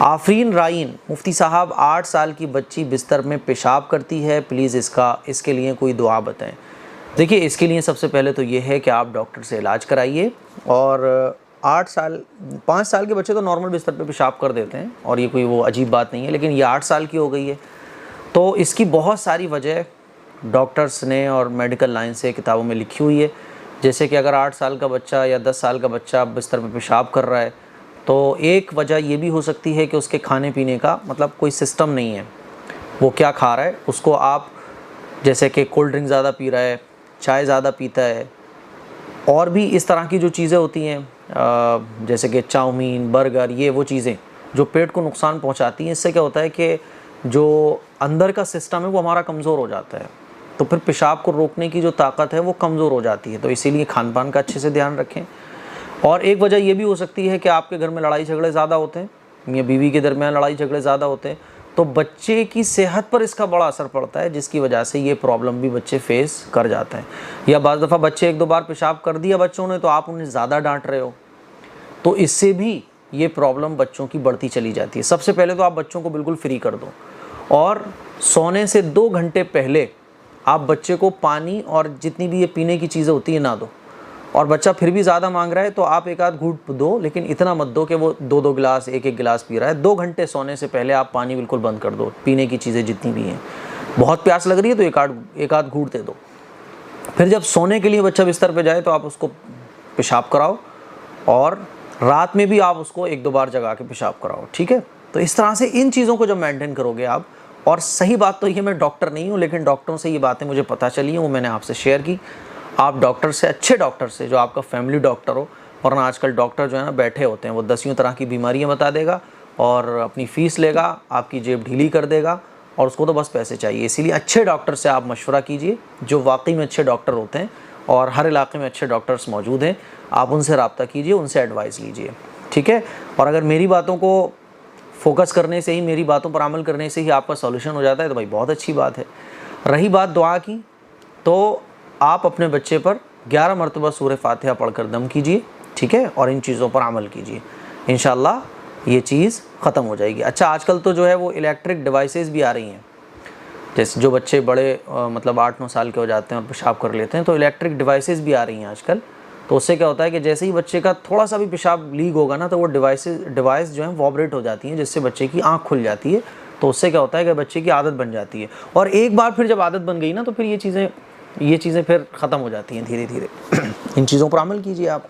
आफरीन राइन, मुफ्ती साहब 8 साल की बच्ची बिस्तर में पेशाब करती है, प्लीज़ इसके लिए कोई दुआ बताएं। देखिए, इसके लिए सबसे पहले तो ये है कि आप डॉक्टर से इलाज कराइए। और 5 साल के बच्चे तो नॉर्मल बिस्तर पे पेशाब कर देते हैं और ये कोई वो अजीब बात नहीं है, लेकिन ये 8 साल की हो गई है तो इसकी बहुत सारी वजह डॉक्टर्स ने और मेडिकल लाइन से किताबों में लिखी हुई है। जैसे कि अगर 8 साल का बच्चा या 10 साल का बच्चा बिस्तर में पेशाब कर रहा है तो एक वजह ये भी हो सकती है कि उसके खाने पीने का मतलब कोई सिस्टम नहीं है, वो क्या खा रहा है। उसको आप जैसे कि कोल्ड ड्रिंक ज़्यादा पी रहा है, चाय ज़्यादा पीता है, और भी इस तरह की जो चीज़ें होती हैं जैसे कि चाउमीन, बर्गर, ये वो चीज़ें जो पेट को नुकसान पहुंचाती हैं। इससे क्या होता है कि जो अंदर का सिस्टम है वो हमारा कमज़ोर हो जाता है, तो फिर पेशाब को रोकने की जो ताकत है वो कमज़ोर हो जाती है। तो इसीलिए खान पान का अच्छे से ध्यान रखें। और एक वजह ये भी हो सकती है कि आपके घर में लड़ाई झगड़े ज़्यादा होते हैं, मियाँ बीवी के दरमियान लड़ाई झगड़े ज़्यादा होते हैं, तो बच्चे की सेहत पर इसका बड़ा असर पड़ता है, जिसकी वजह से ये प्रॉब्लम भी बच्चे फेस कर जाते हैं। या बाज़ दफ़ा बच्चे 1-2 बार पेशाब कर दिया बच्चों ने तो आप उन्हें ज़्यादा डांट रहे हो, तो इससे भी ये प्रॉब्लम बच्चों की बढ़ती चली जाती है। सबसे पहले तो आप बच्चों को बिल्कुल फ्री कर दो और सोने से 2 घंटे पहले आप बच्चे को पानी और जितनी भी ये पीने की चीज़ें होती है ना दो। और बच्चा फिर भी ज़्यादा मांग रहा है तो आप 1-आध घूंट दो, लेकिन इतना मत दो कि वो 2-2 गिलास 1-1 गिलास पी रहा है। 2 घंटे सोने से पहले आप पानी बिल्कुल बंद कर दो, पीने की चीज़ें जितनी भी हैं। बहुत प्यास लग रही है तो एक आध घूंट दे दो। फिर जब सोने के लिए बच्चा बिस्तर पे जाए तो आप उसको पेशाब कराओ, और रात में भी आप उसको 1-2 बार जगा के पेशाब कराओ, ठीक है। तो इस तरह से इन चीज़ों को जब मेंटेन करोगे आप, और सही बात तो ये, मैं डॉक्टर नहीं हूँ लेकिन डॉक्टरों से ये बातें मुझे पता चली हैं, वो मैंने आपसे शेयर की। आप डॉक्टर से, अच्छे डॉक्टर से, जो आपका फैमिली डॉक्टर हो, वरना आजकल डॉक्टर जो है ना बैठे होते हैं, वो 10 तरह की बीमारियां बता देगा और अपनी फ़ीस लेगा, आपकी जेब ढीली कर देगा, और उसको तो बस पैसे चाहिए। इसीलिए अच्छे डॉक्टर से आप मशवरा कीजिए, जो वाकई में अच्छे डॉक्टर होते हैं, और हर इलाके में अच्छे डॉक्टर्स मौजूद हैं। आप उनसे रब्ता कीजिए, उनसे एडवाइस लीजिए, ठीक है। और अगर मेरी बातों को फोकस करने से ही, मेरी बातों पर अमल करने से ही आपका सॉल्यूशन हो जाता है तो भाई बहुत अच्छी बात है। रही बात दुआ की, तो आप अपने बच्चे पर 11 मरतबा सूरह फातिहा पढ़कर दम कीजिए, ठीक है, और इन चीज़ों पर अमल कीजिए। इंशाअल्लाह ये चीज़ ख़त्म हो जाएगी। अच्छा, आजकल तो जो है वो इलेक्ट्रिक डिवाइसेस भी आ रही हैं, जैसे जो बच्चे बड़े मतलब 8-9 साल के हो जाते हैं और पेशाब कर लेते हैं, तो इलेक्ट्रिक डिवाइसेस भी आ रही हैं आजकल। तो उससे क्या होता है कि जैसे ही बच्चे का थोड़ा सा भी पेशाब लीक होगा ना, तो वो डिवाइस जो है वॉब्रेट हो जाती हैं, जिससे बच्चे की आँख खुल जाती है। तो उससे क्या होता है कि बच्चे की आदत बन जाती है, और एक बार फिर जब आदत बन गई ना, तो फिर ये चीज़ें फिर ख़त्म हो जाती हैं धीरे धीरे। इन चीज़ों पर अमल कीजिए आप।